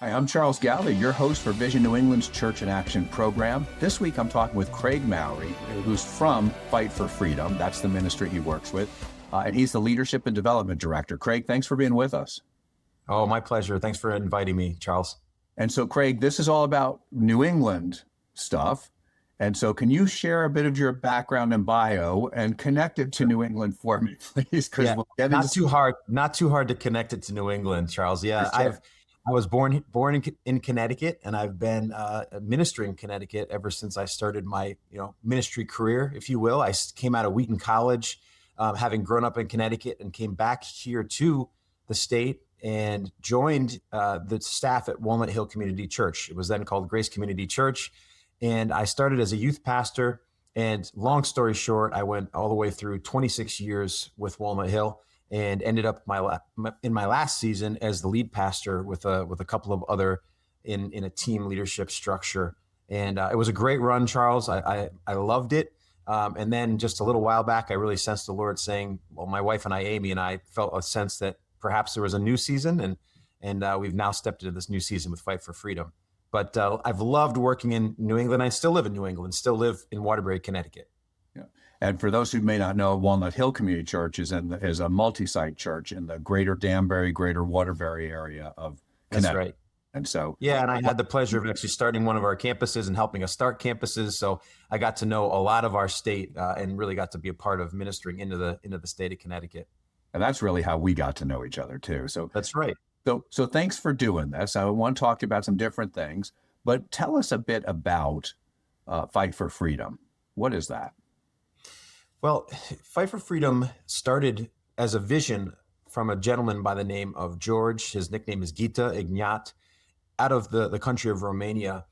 Hi, I'm Charles Galda, your host for Vision New England's Church in Action program. This week, I'm talking with Craig Mowrey, who's from Fight for Freedom. That's the ministry he works with. And he's the Leadership and Development Director. Craig, thanks for being with us. Oh, my pleasure. Thanks for inviting me, Charles. And so, Craig, this is all about New England stuff. And so can you share a bit of your background and bio and connect it to New England for me, please? Yeah, not too hard to connect it to New England, Charles. Yeah, Sure. I was born in Connecticut, and I've been ministering in Connecticut ever since I started my ministry career, if you will. I came out of Wheaton College, having grown up in Connecticut, and came back here to the state and joined the staff at Walnut Hill Community Church. It was then called Grace Community Church, and I started as a youth pastor. And long story short, I went all the way through 26 years with Walnut Hill, and ended up in my last season as the lead pastor with a couple of other in a team leadership structure. And it was a great run, Charles. I loved it. And then just a little while back, I really sensed the Lord saying, well, my wife and I, Amy, and I felt a sense that perhaps there was a new season, and we've now stepped into this new season with Fight for Freedom. But I've loved working in New England. I still live in New England, still live in Waterbury, Connecticut. Yeah. And for those who may not know, Walnut Hill Community Church is a multi-site church in the greater Danbury, greater Waterbury area of Connecticut. That's right. And so, yeah, and I had the pleasure of actually starting one of our campuses and helping us start campuses. So I got to know a lot of our state and really got to be a part of ministering into the state of Connecticut. And that's really how we got to know each other too. So that's right. So thanks for doing this. I want to talk about some different things, but tell us a bit about Fight for Freedom. What is that? Well, Fight for Freedom started as a vision from a gentleman by the name of George. His nickname is Gita Ignat, out of the country of Romania.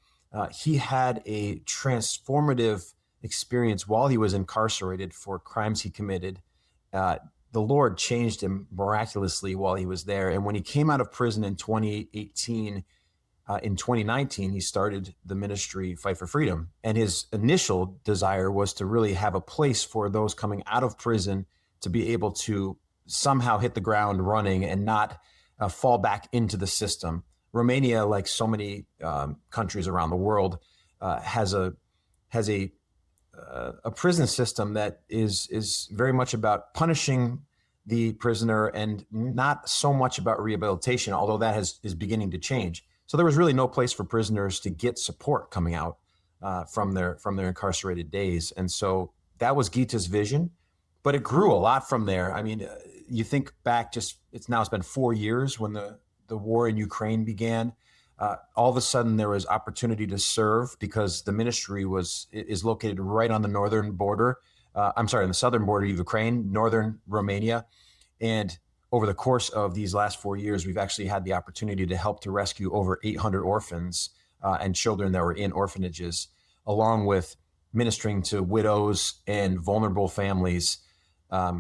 He had a transformative experience while he was incarcerated for crimes he committed. The Lord changed him miraculously while he was there. And when he came out of prison in 2018, in 2019, he started the ministry Fight for Freedom. And his initial desire was to really have a place for those coming out of prison to be able to somehow hit the ground running and not fall back into the system. Romania, like so many countries around the world, has a prison system that is very much about punishing the prisoner and not so much about rehabilitation, although that is beginning to change. So there was really no place for prisoners to get support coming out from their incarcerated days. And so that was Gita's vision, but it grew a lot from there. I mean, you think back, it's been 4 years when the war in Ukraine began. All of a sudden there was opportunity to serve because the ministry is located right on the northern border. On the southern border of Ukraine, northern Romania. And over the course of these last 4 years, we've actually had the opportunity to help to rescue over 800 orphans and children that were in orphanages, along with ministering to widows and vulnerable families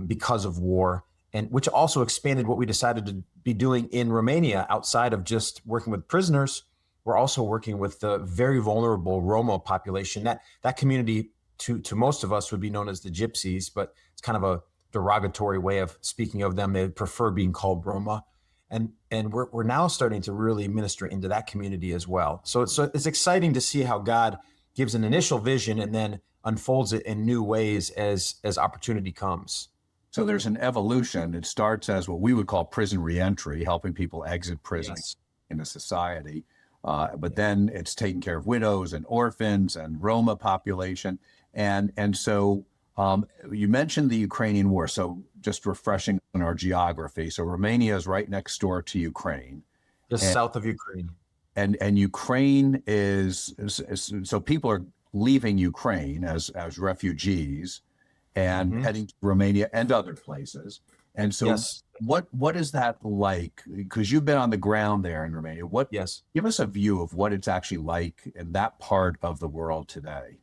because of war, and which also expanded what we decided to be doing in Romania. Outside of just working with prisoners, we're also working with the very vulnerable Roma population. That community to most of us would be known as the Gypsies, but it's kind of a derogatory way of speaking of them. They prefer being called Roma. And we're now starting to really minister into that community as well. So it's exciting to see how God gives an initial vision and then unfolds it in new ways as opportunity comes. So there's an evolution. It starts as what we would call prison reentry, helping people exit prison in a society. But then it's taking care of widows and orphans and Roma population. And so you mentioned the Ukrainian war. So just refreshing on our geography. So Romania is right next door to Ukraine. Just south of Ukraine. And Ukraine is so people are leaving Ukraine as refugees and heading to Romania and other places. And so what is that like? Because you've been on the ground there in Romania. Give us a view of what it's actually like in that part of the world today.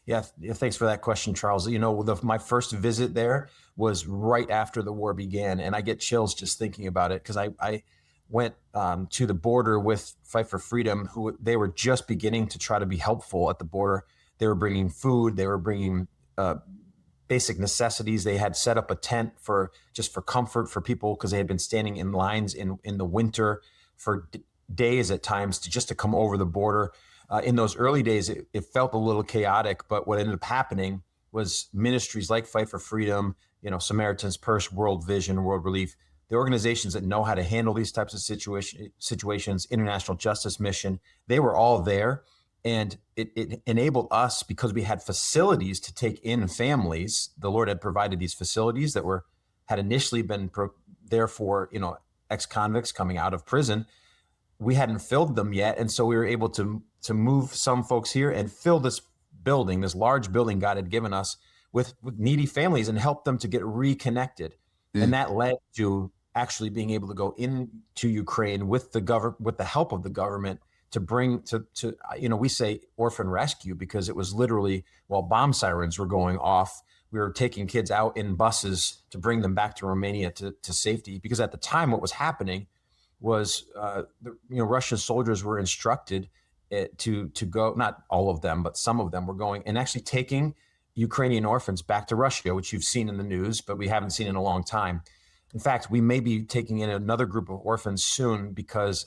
Yeah, thanks for that question, Charles. You know, my first visit there was right after the war began, and I get chills just thinking about it because I went to the border with Fight for Freedom, they were just beginning to try to be helpful at the border. They were bringing food, they were bringing basic necessities. They had set up a tent for comfort for people because they had been standing in lines in the winter for days at times to come over the border. In those early days, it felt a little chaotic, but what ended up happening was ministries like Fight for Freedom, Samaritan's Purse, World Vision, World Relief, the organizations that know how to handle these types of situations, International Justice Mission, they were all there. And it enabled us, because we had facilities to take in families. The Lord had provided these facilities that had initially been there for, ex-convicts coming out of prison. We hadn't filled them yet. And so we were able to move some folks here and fill this building, this large building God had given us with needy families, and help them to get reconnected. And that led to actually being able to go into Ukraine with the help of the government to bring to we say orphan rescue, because it was literally while bomb sirens were going off, we were taking kids out in buses to bring them back to Romania to safety. Because at the time, what was happening was, Russian soldiers were instructed to go, not all of them, but some of them were going and actually taking Ukrainian orphans back to Russia, which you've seen in the news, but we haven't seen in a long time. In fact, we may be taking in another group of orphans soon, because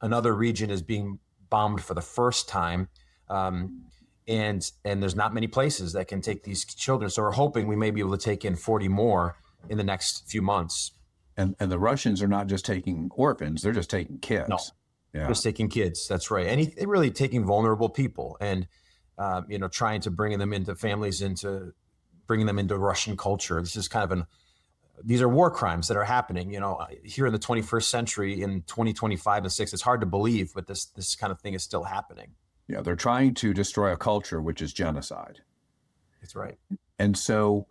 another region is being bombed for the first time. And there's not many places that can take these children. So we're hoping we may be able to take in 40 more in the next few months. And the Russians are not just taking orphans, they're just taking kids. No, just taking kids. That's right. And they're really taking vulnerable people and, trying to bring them into families, bringing them into Russian culture. This is kind of these are war crimes that are happening, here in the 21st century in 2025 and 6. It's hard to believe, but this kind of thing is still happening. Yeah, they're trying to destroy a culture, which is genocide. That's right. And so,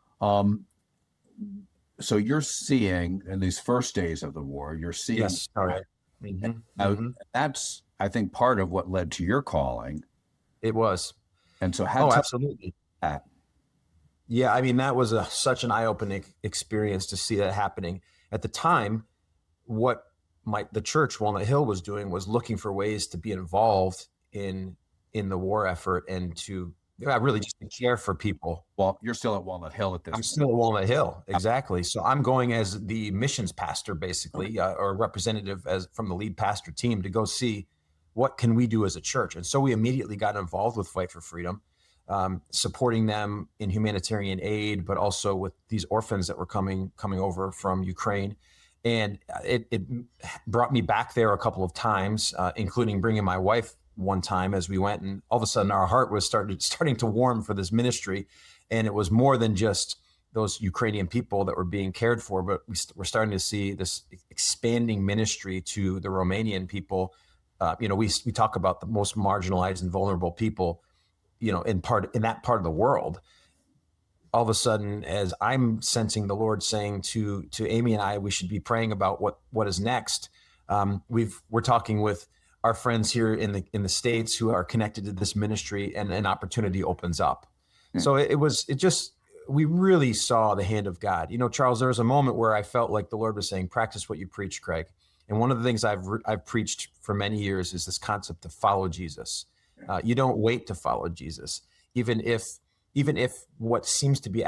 so you're seeing in these first days of the war, you're seeing. Yes. All right. Mm-hmm. That's, I think, part of what led to your calling. It was. And so, absolutely. That. Yeah, I mean, that was such an eye-opening experience to see that happening. At the time, what the church, Walnut Hill, was doing was looking for ways to be involved in the war effort and to really just to care for people. Well, you're still at Walnut Hill at this I'm still at Walnut Hill, exactly. So I'm going as the missions pastor, basically, or representative from the lead pastor team, to go see what can we do as a church. And so we immediately got involved with Fight for Freedom, supporting them in humanitarian aid, but also with these orphans that were coming over from Ukraine. And it brought me back there a couple of times, including bringing my wife one time as we went. And all of a sudden, our heart was starting to warm for this ministry. And it was more than just those Ukrainian people that were being cared for, but we're starting to see this expanding ministry to the Romanian people. We talk about the most marginalized and vulnerable people, in that part of the world. All of a sudden, as I'm sensing the Lord saying to Amy and I, we should be praying about what is next. We're talking with our friends here in the States who are connected to this ministry, and an opportunity opens up. So we really saw the hand of God. Charles, there was a moment where I felt like the Lord was saying, practice what you preach, Craig. And one of the things I've preached for many years is this concept of follow Jesus. You don't wait to follow Jesus, even if what seems to be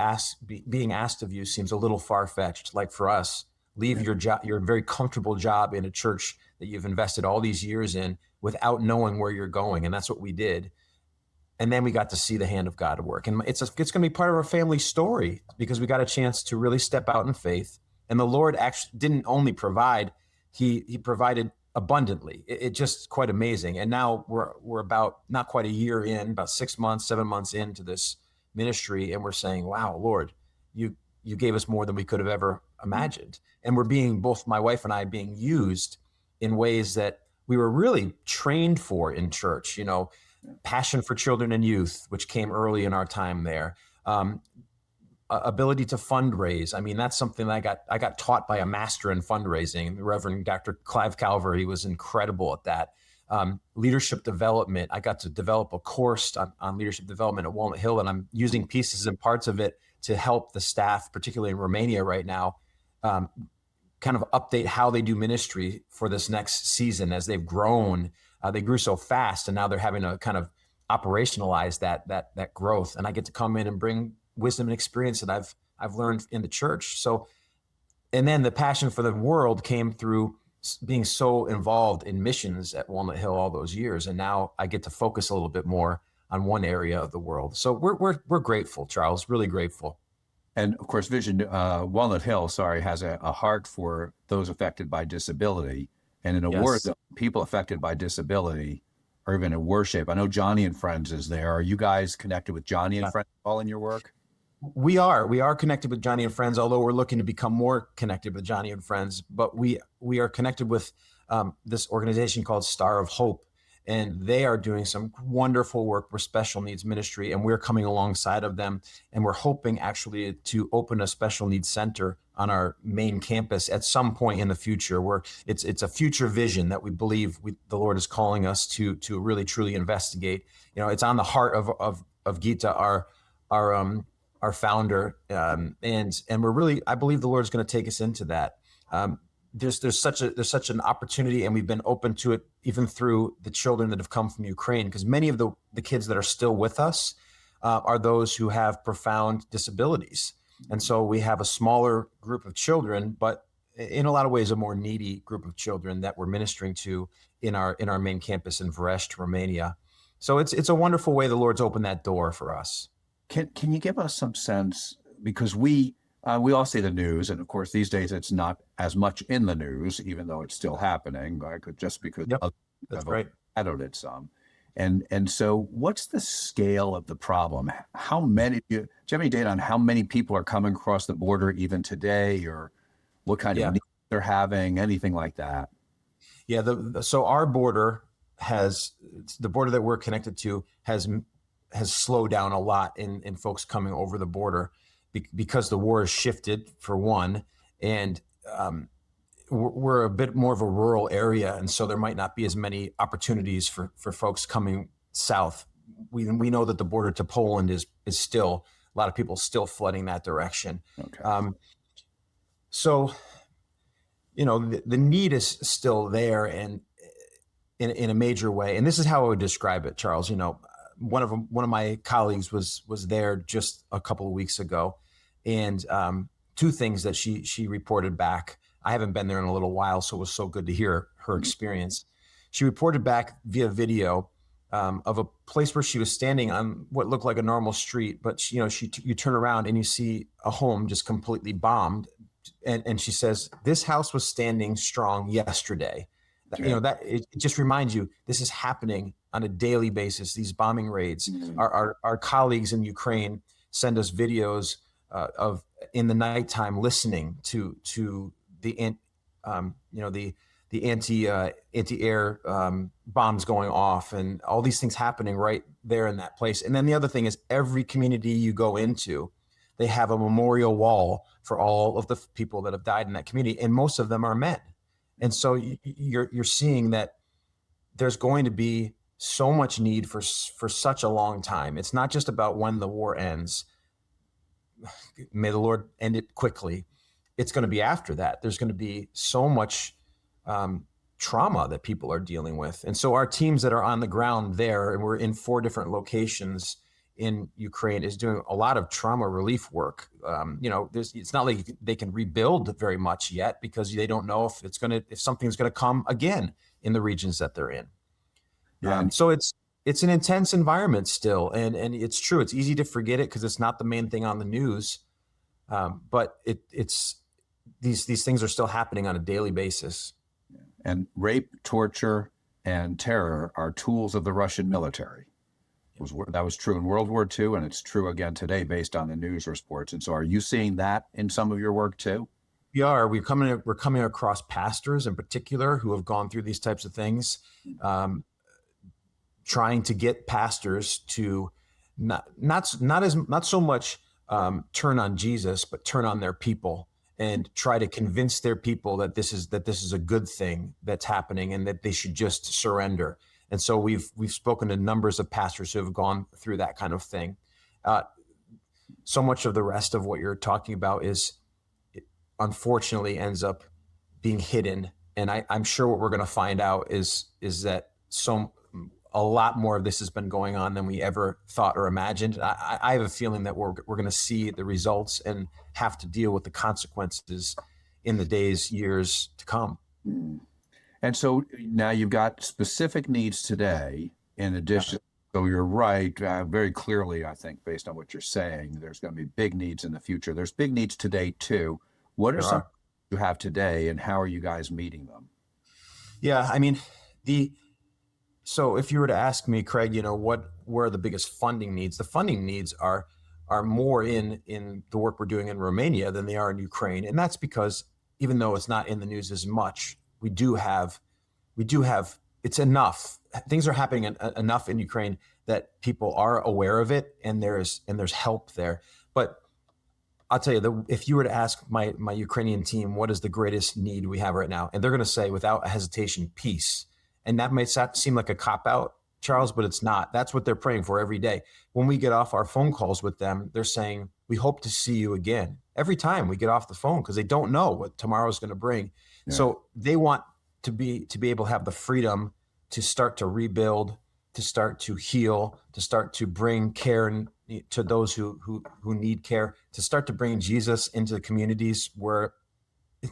being asked of you seems a little far-fetched. Like for us, leave your job, your very comfortable job in a church that you've invested all these years in, without knowing where you're going. And that's what we did. And then we got to see the hand of God at work. And it's going to be part of our family story, because we got a chance to really step out in faith. And the Lord actually didn't only provide, he provided abundantly. It just quite amazing. And now we're about not quite a year in, about 6 months, 7 months into this ministry. And we're saying, wow, Lord, you gave us more than we could have ever imagined. And both my wife and I being used in ways that we were really trained for in church, passion for children and youth, which came early in our time there. Ability to fundraise. I mean, that's something that I got taught by a master in fundraising, the Reverend Dr. Clive Calver. He was incredible at that. Leadership development. I got to develop a course on leadership development at Walnut Hill, and I'm using pieces and parts of it to help the staff, particularly in Romania right now, kind of update how they do ministry for this next season as they've grown. They grew so fast, and now they're having to kind of operationalize that growth. And I get to come in and bring wisdom and experience that I've learned in the church. So, and then the passion for the world came through being so involved in missions at Walnut Hill all those years, and now I get to focus a little bit more on one area of the world. So we're grateful, Charles, really grateful. And of course, Walnut Hill, sorry, has a heart for those affected by disability. And in a word, Yes. people affected by disability are even in worship. I know Johnny and Friends is there. Are you guys connected with Johnny and Friends all in your work? We are connected with Johnny and Friends, although we're looking to become more connected with Johnny and Friends. But we are connected with this organization called Star of Hope, and they are doing some wonderful work with special needs ministry, and we're coming alongside of them. And we're hoping actually to open a special needs center on our main campus at some point in the future, where it's a future vision that we believe the Lord is calling us to really truly investigate. You know, it's on the heart of Gita, our founder, and we're really, I believe the Lord is going to take us into that. There's such an opportunity, and we've been open to it even through the children that have come from Ukraine, because many of the kids that are still with us are those who have profound disabilities, and so we have a smaller group of children, but in a lot of ways a more needy group of children that we're ministering to in our main campus in Vrest, Romania. So it's a wonderful way the Lord's opened that door for us. Can you give us some sense, because we all see the news, and of course these days it's not as much in the news, even though it's still happening, just because Yep, of that's right. shadowed it some. And so what's the scale of the problem? How many, do you have any data on how many people are coming across the border even today, or what kind of needs they're having, anything like that? Yeah, so our border the border that we're connected to has slowed down a lot in folks coming over the border because the war has shifted, for one, and we're a bit more of a rural area, and so there might not be as many opportunities for folks coming south. We know that the border to Poland is still, a lot of people still flooding that direction. Okay. So, you know, the need is still there, and in a major way. And this is how I would describe it, Charles. You know, one of my colleagues was there just a couple of weeks ago, and two things that she reported back. I haven't been there in a little while, so it was so good to hear her experience. She reported back via video of a place where she was standing on what looked like a normal street, but you turn around and you see a home just completely bombed, and she says this house was standing strong yesterday. Okay. You know, that it just reminds you this is happening on a daily basis. These bombing raids. Mm-hmm. Our colleagues in Ukraine send us videos of in the nighttime listening to the anti-air bombs going off, and all these things happening right there in that place. And then the other thing is, every community you go into, they have a memorial wall for all of the people that have died in that community, and most of them are men. And so you're seeing that there's going to be so much need for such a long time. It's not just about when the war ends. May the Lord end it quickly. It's going to be after that. There's going to be so much trauma that people are dealing with. And so our teams that are on the ground there, and we're in 4 different locations in Ukraine, is doing a lot of trauma relief work. It's not like they can rebuild very much yet, because they don't know if something's going to come again in the regions that they're in. Yeah. So it's an intense environment still, and it's true. It's easy to forget it because it's not the main thing on the news, but it's these things are still happening on a daily basis. And rape, torture, and terror are tools of the Russian military. That was true in World War II, and it's true again today based on the news reports. And so are you seeing that in some of your work too? We are. We're coming across pastors in particular who have gone through these types of things, trying to get pastors to not so much turn on Jesus, but turn on their people and try to convince their people that this is a good thing that's happening and that they should just surrender. And so we've spoken to numbers of pastors who have gone through that kind of thing. So much of the rest of what you're talking about unfortunately ends up being hidden. And I'm sure what we're going to find out is that a lot more of this has been going on than we ever thought or imagined. I have a feeling that we're going to see the results and have to deal with the consequences in the days, years to come. And so now you've got specific needs today in addition. So you're right, very clearly, I think, based on what you're saying, there's going to be big needs in the future. There's big needs today too. What are There some are. you have today and how are you guys meeting them? Yeah, I mean, the so if you were to ask me, Craig, where are the biggest funding needs? The funding needs are more in the work we're doing in Romania than they are in Ukraine, and that's because even though it's not in the news as much, we do have it's enough. Things are happening enough in Ukraine that people are aware of it, and there's help there. But I'll tell you, if you were to ask my Ukrainian team, what is the greatest need we have right now, and they're going to say without hesitation, peace. And that might seem like a cop out, Charles, but it's not. That's what they're praying for every day. When we get off our phone calls with them, they're saying, we hope to see you again. Every time we get off the phone, because they don't know what tomorrow is going to bring. Yeah. So they want to be able to have the freedom to start to rebuild, to start to heal, to start to bring care to those who need care, to start to bring Jesus into the communities where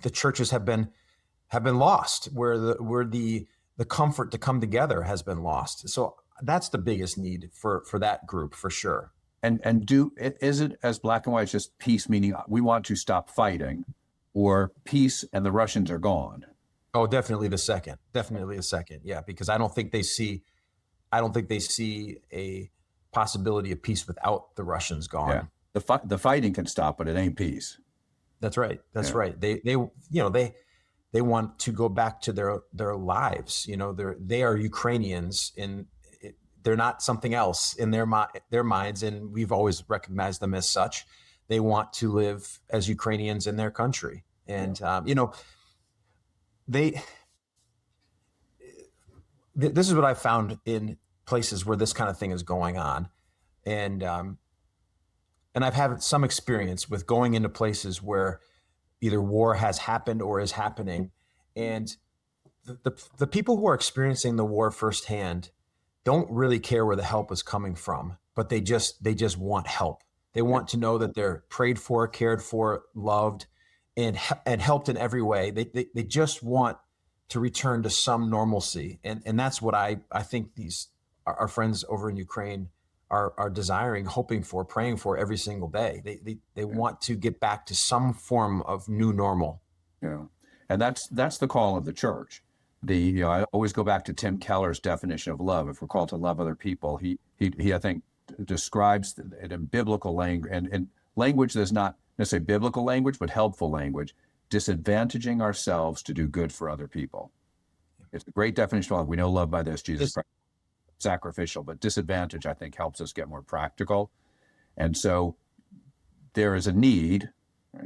the churches have been lost, where the comfort to come together has been lost. So that's the biggest need for that group, for sure. And is it as black and white, it's just peace, meaning we want to stop fighting, or peace and the Russians are gone? Oh, definitely the second. Definitely the second. Yeah, because I don't think they see a possibility of peace without the Russians gone. Yeah. The fighting can stop, but it ain't peace. That's right. That's right. They want to go back to their lives. They are Ukrainians, and they're not something else in their minds. And we've always recognized them as such. They want to live as Ukrainians in their country. And, this is what I found in places where this kind of thing is going on. And I've had some experience with going into places where either war has happened or is happening. And the people who are experiencing the war firsthand don't really care where the help is coming from, but they just want help. They want to know that they're prayed for, cared for, loved, and helped in every way. They just want to return to some normalcy. And that's what I think our friends over in Ukraine are desiring, hoping for, praying for every single day. They want to get back to some form of new normal. Yeah. And that's the call of the church. I always go back to Tim Keller's definition of love. If we're called to love other people, he I think describes it in biblical language, and language that's not necessarily biblical language, but helpful language, disadvantaging ourselves to do good for other people. It's a great definition of love. We know love by this, Jesus Christ, sacrificial, but disadvantage, I think, helps us get more practical. And so there is a need.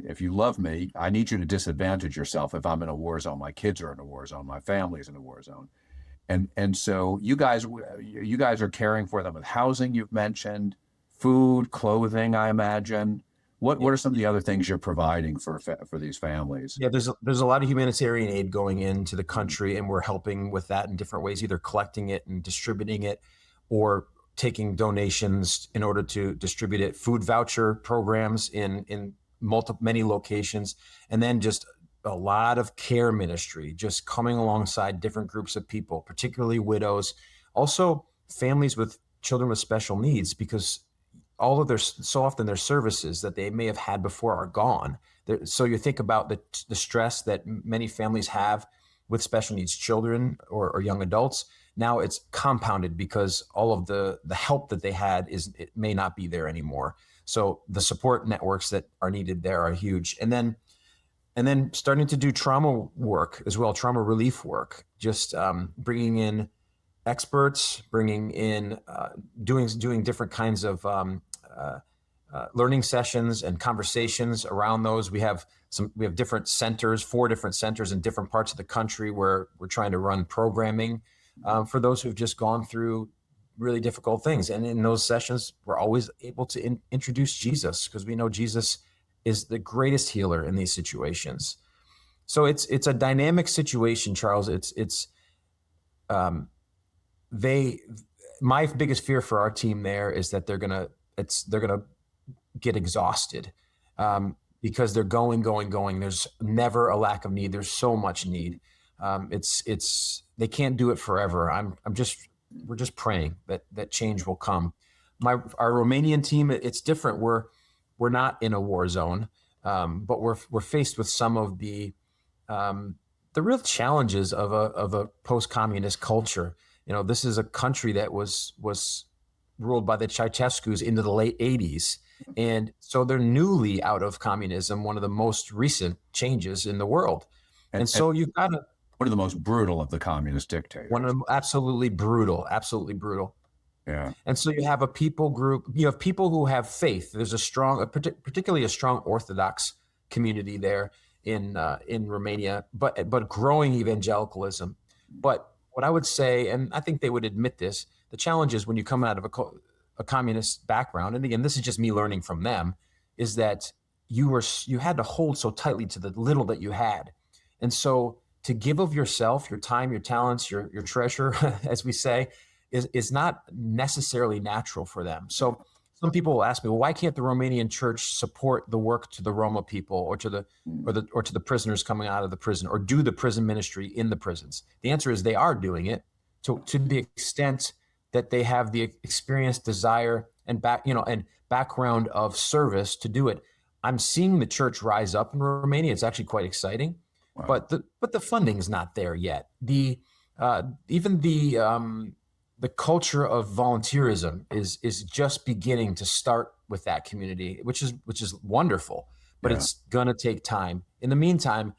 If you love me, I need you to disadvantage yourself. If I'm in a war zone, my kids are in a war zone, my family's in a war zone. And so you guys are caring for them with housing, you've mentioned, food, clothing, I imagine. What are some of the other things you're providing for these families? Yeah, there's a lot of humanitarian aid going into the country, and we're helping with that in different ways, either collecting it and distributing it, or taking donations in order to distribute it. Food voucher programs in many locations, and then just a lot of care ministry, just coming alongside different groups of people, particularly widows, also families with children with special needs, because so often their services that they may have had before are gone. So you think about the stress that many families have with special needs children or young adults. Now it's compounded because all of the help that they had it may not be there anymore. So the support networks that are needed there are huge. And then starting to do trauma work as well, trauma relief work, just bringing in experts, bringing in doing different kinds of learning sessions and conversations around those. We have different centers, 4 different centers in different parts of the country where we're trying to run programming for those who've just gone through really difficult things. And in those sessions, we're always able to introduce Jesus, because we know Jesus is the greatest healer in these situations. So it's a dynamic situation, Charles. My biggest fear for our team there is that they're gonna get exhausted because they're going. There's never a lack of need. There's so much need. They can't do it forever. We're just praying that change will come. Our Romanian team, it's different. We're not in a war zone, but we're faced with some of the real challenges of a post-communist culture. This is a country that was ruled by the Ceausescus into the late 80s. And so they're newly out of communism, one of the most recent changes in the world. And so you've got one of the most brutal of the communist dictators. One of them, absolutely brutal. Yeah. And so you have a people group, you have people who have faith. There's particularly a strong Orthodox community there in Romania, but growing evangelicalism. But what I would say, and I think they would admit this, the challenge is when you come out of a communist background, and again, this is just me learning from them, is that you had to hold so tightly to the little that you had. And so to give of yourself, your time, your talents, your treasure, as we say, is not necessarily natural for them. So some people will ask me, well, why can't the Romanian church support the work to the Roma people or to the prisoners coming out of the prison, or do the prison ministry in the prisons? The answer is they are doing it to the extent that they have the experience, desire, and background of service to do it. I'm seeing the church rise up in Romania. It's actually quite exciting. Wow. But the funding is not there yet. Even the culture of volunteerism is just beginning to start with that community, which is wonderful, but it's gonna take time. In the meantime,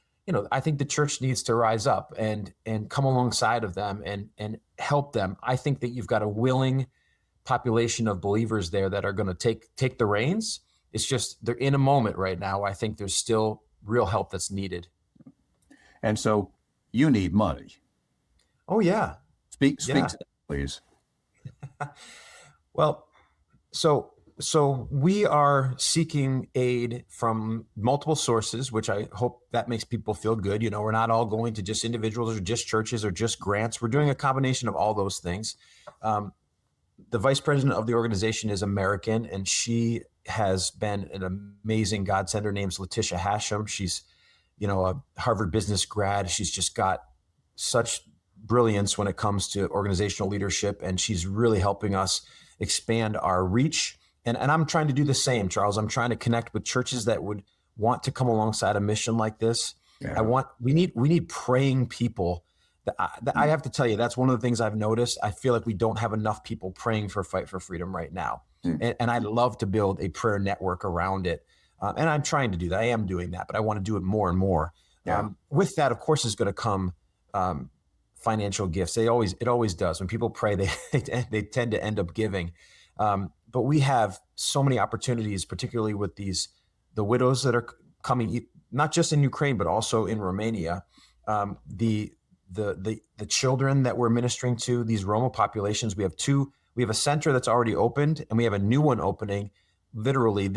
I think the church needs to rise up and come alongside of them and help them. I think that you've got a willing population of believers there that are going to take the reins. It's just they're in a moment right now. I think there's still real help that's needed. And so you need money. Oh yeah. Speak to that, please. Well, so we are seeking aid from multiple sources, which I hope that makes people feel good. We're not all going to just individuals or just churches or just grants. We're doing a combination of all those things. The vice president of the organization is American, and she has been an amazing godsend. Her name's Letitia Hashem. She's, a Harvard business grad. She's just got such brilliance when it comes to organizational leadership, and she's really helping us expand our reach. And I'm trying to do the same, Charles. I'm trying to connect with churches that would want to come alongside a mission like this. Yeah. We need praying people. I have to tell you, that's one of the things I've noticed. I feel like we don't have enough people praying for Fight for Freedom right now. And I'd love to build a prayer network around it. And I'm trying to do that. I am doing that, but I want to do it more and more. Yeah. With that, of course, is going to come financial gifts. It always does. When people pray, they tend to end up giving. But we have so many opportunities, particularly with the widows that are coming, not just in Ukraine, but also in Romania. The children that we're ministering to, these Roma populations. We have a center that's already opened, and we have a new one opening literally in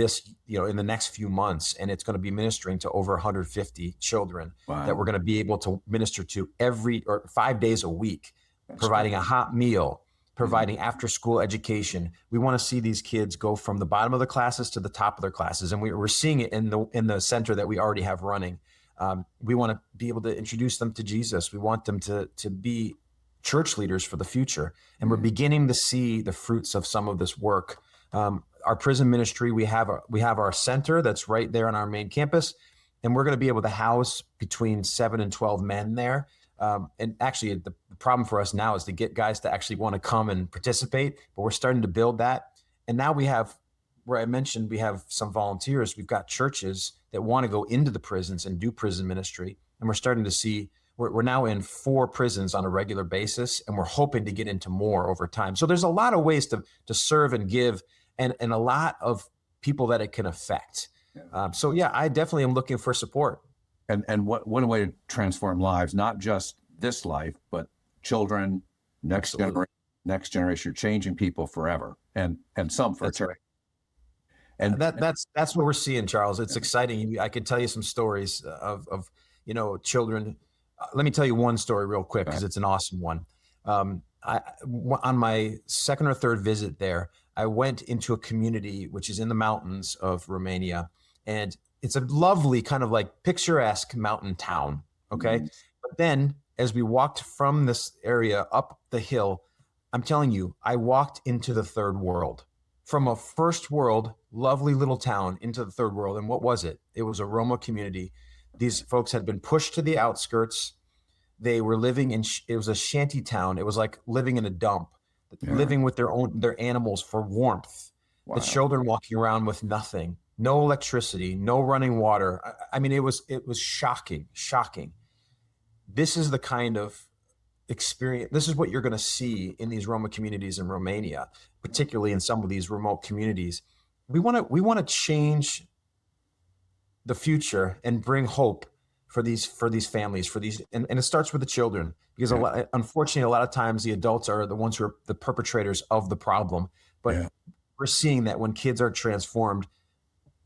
the next few months. And it's going to be ministering to over 150 children. Wow. That we're going to be able to minister to 5 days a week, providing a hot meal, providing after school education. We want to see these kids go from the bottom of the classes to the top of their classes. And we're seeing it in the center that we already have running. We want to be able to introduce them to Jesus. We want them to be church leaders for the future. And we're beginning to see the fruits of some of this work. Our prison ministry, we have our center that's right there on our main campus. And we're going to be able to house between 7 and 12 men there. And actually, the problem for us now is to get guys to actually want to come and participate. But we're starting to build that. And now we have, where I mentioned, we have some volunteers. We've got churches that want to go into the prisons and do prison ministry. And we're starting to see, we're now in 4 prisons on a regular basis, and we're hoping to get into more over time. So there's a lot of ways to serve and give, and a lot of people that it can affect. I definitely am looking for support. And what a way to transform lives, not just this life, but children, next generation. You're changing people forever, and some for eternity. And that's what we're seeing, Charles. It's exciting. I could tell you some stories of children. Let me tell you one story real quick, because it's an awesome one. On my second or third visit there, I went into a community which is in the mountains of Romania, and it's a lovely kind of like picturesque mountain town. Okay. Mm-hmm. But then as we walked from this area up the hill, I'm telling you, I walked into the third world. From a first world, lovely little town into the third world. And what was it? It was a Roma community. These folks had been pushed to the outskirts. They were living in, it was a shanty town. It was like living in a dump, living with their animals for warmth. Wow. The children walking around with nothing, no electricity, no running water. I mean, it was shocking. This is the kind of experience. This is what you're going to see in these Roma communities in Romania, particularly in some of these remote communities. We want to change the future and bring hope for these families, and it starts with the children, because unfortunately, a lot of times the adults are the ones who are the perpetrators of the problem. But we're seeing that when kids are transformed,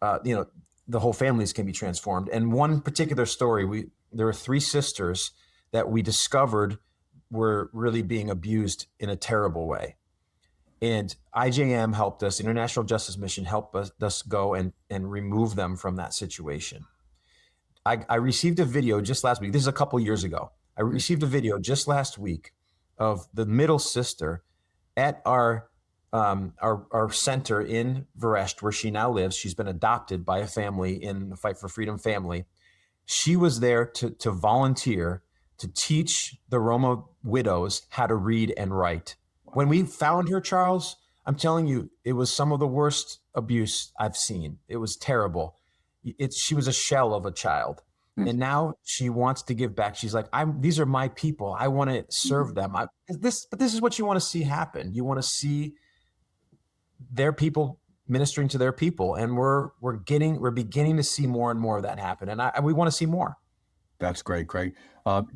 the whole families can be transformed. And one particular story, there were 3 sisters that we discovered were really being abused in a terrible way. And IJM helped us, International Justice Mission helped us go and remove them from that situation. I received a video just last week. This is a couple years ago. I received a video just last week of the middle sister at our center in Verest, where she now lives. She's been adopted by a family in the Fight for Freedom family. She was there to volunteer to teach the Roma widows how to read and write. When we found her, Charles, I'm telling you, it was some of the worst abuse I've seen. It was terrible. She was a shell of a child. And now she wants to give back. She's like, these are my people. I want to serve them. But this is what you want to see happen. You want to see their people ministering to their people. And we're beginning to see more and more of that happen. And we want to see more. That's great, Craig.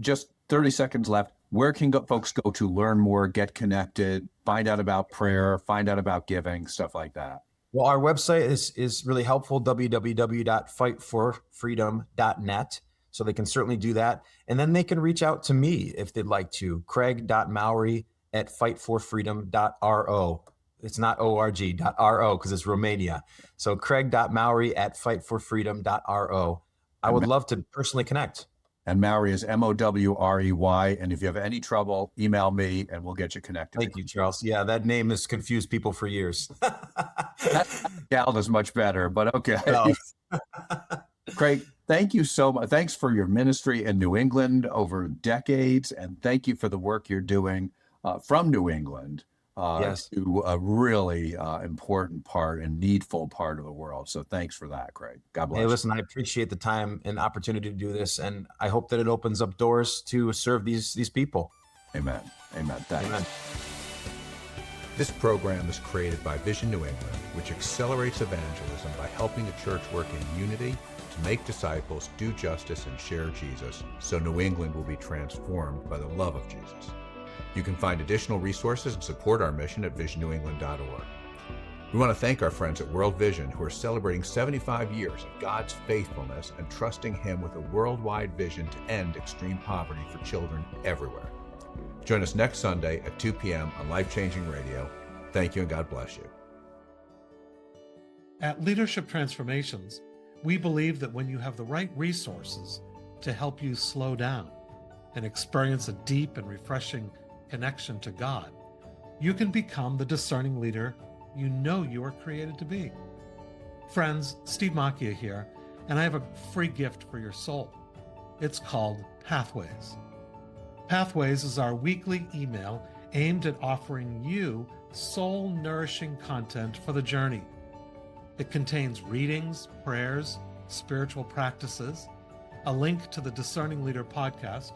Just 30 seconds left. Where can folks go to learn more, get connected, find out about prayer, find out about giving, stuff like that? Well, our website is really helpful, www.fightforfreedom.net. So they can certainly do that. And then they can reach out to me if they'd like to, craig.mowrey@fightforfreedom.ro. It's not org, .ro, because it's Romania. So craig.mowrey@fightforfreedom.ro. I would love to personally connect. And Mowrey is Mowrey. And if you have any trouble, email me and we'll get you connected. Thank you, Charles. Yeah, that name has confused people for years. Galda is much better, but okay. No. Craig, thank you so much. Thanks for your ministry in New England over decades. And thank you for the work you're doing from New England to a really important part and needful part of the world. So thanks for that, Craig. God bless you. Listen, I appreciate the time and opportunity to do this, and I hope that it opens up doors to serve these people. Amen. Thanks. Amen. This program is created by Vision New England, which accelerates evangelism by helping the church work in unity to make disciples, do justice, and share Jesus, so New England will be transformed by the love of Jesus. You can find additional resources and support our mission at visionnewengland.org. We want to thank our friends at World Vision, who are celebrating 75 years of God's faithfulness and trusting Him with a worldwide vision to end extreme poverty for children everywhere. Join us next Sunday at 2 p.m. on Life Changing Radio. Thank you and God bless you. At Leadership Transformations, we believe that when you have the right resources to help you slow down and experience a deep and refreshing connection to God, you can become the discerning leader you know you are created to be. Friends, Steve Macchia here, and I have a free gift for your soul. It's called Pathways. Pathways is our weekly email aimed at offering you soul-nourishing content for the journey. It contains readings, prayers, spiritual practices, a link to the Discerning Leader podcast,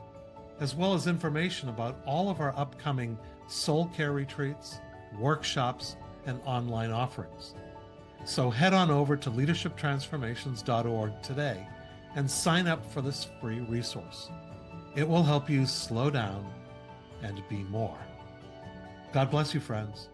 as well as information about all of our upcoming soul care retreats, workshops, and online offerings. So head on over to leadershiptransformations.org today and sign up for this free resource. It will help you slow down and be more. God bless you, friends.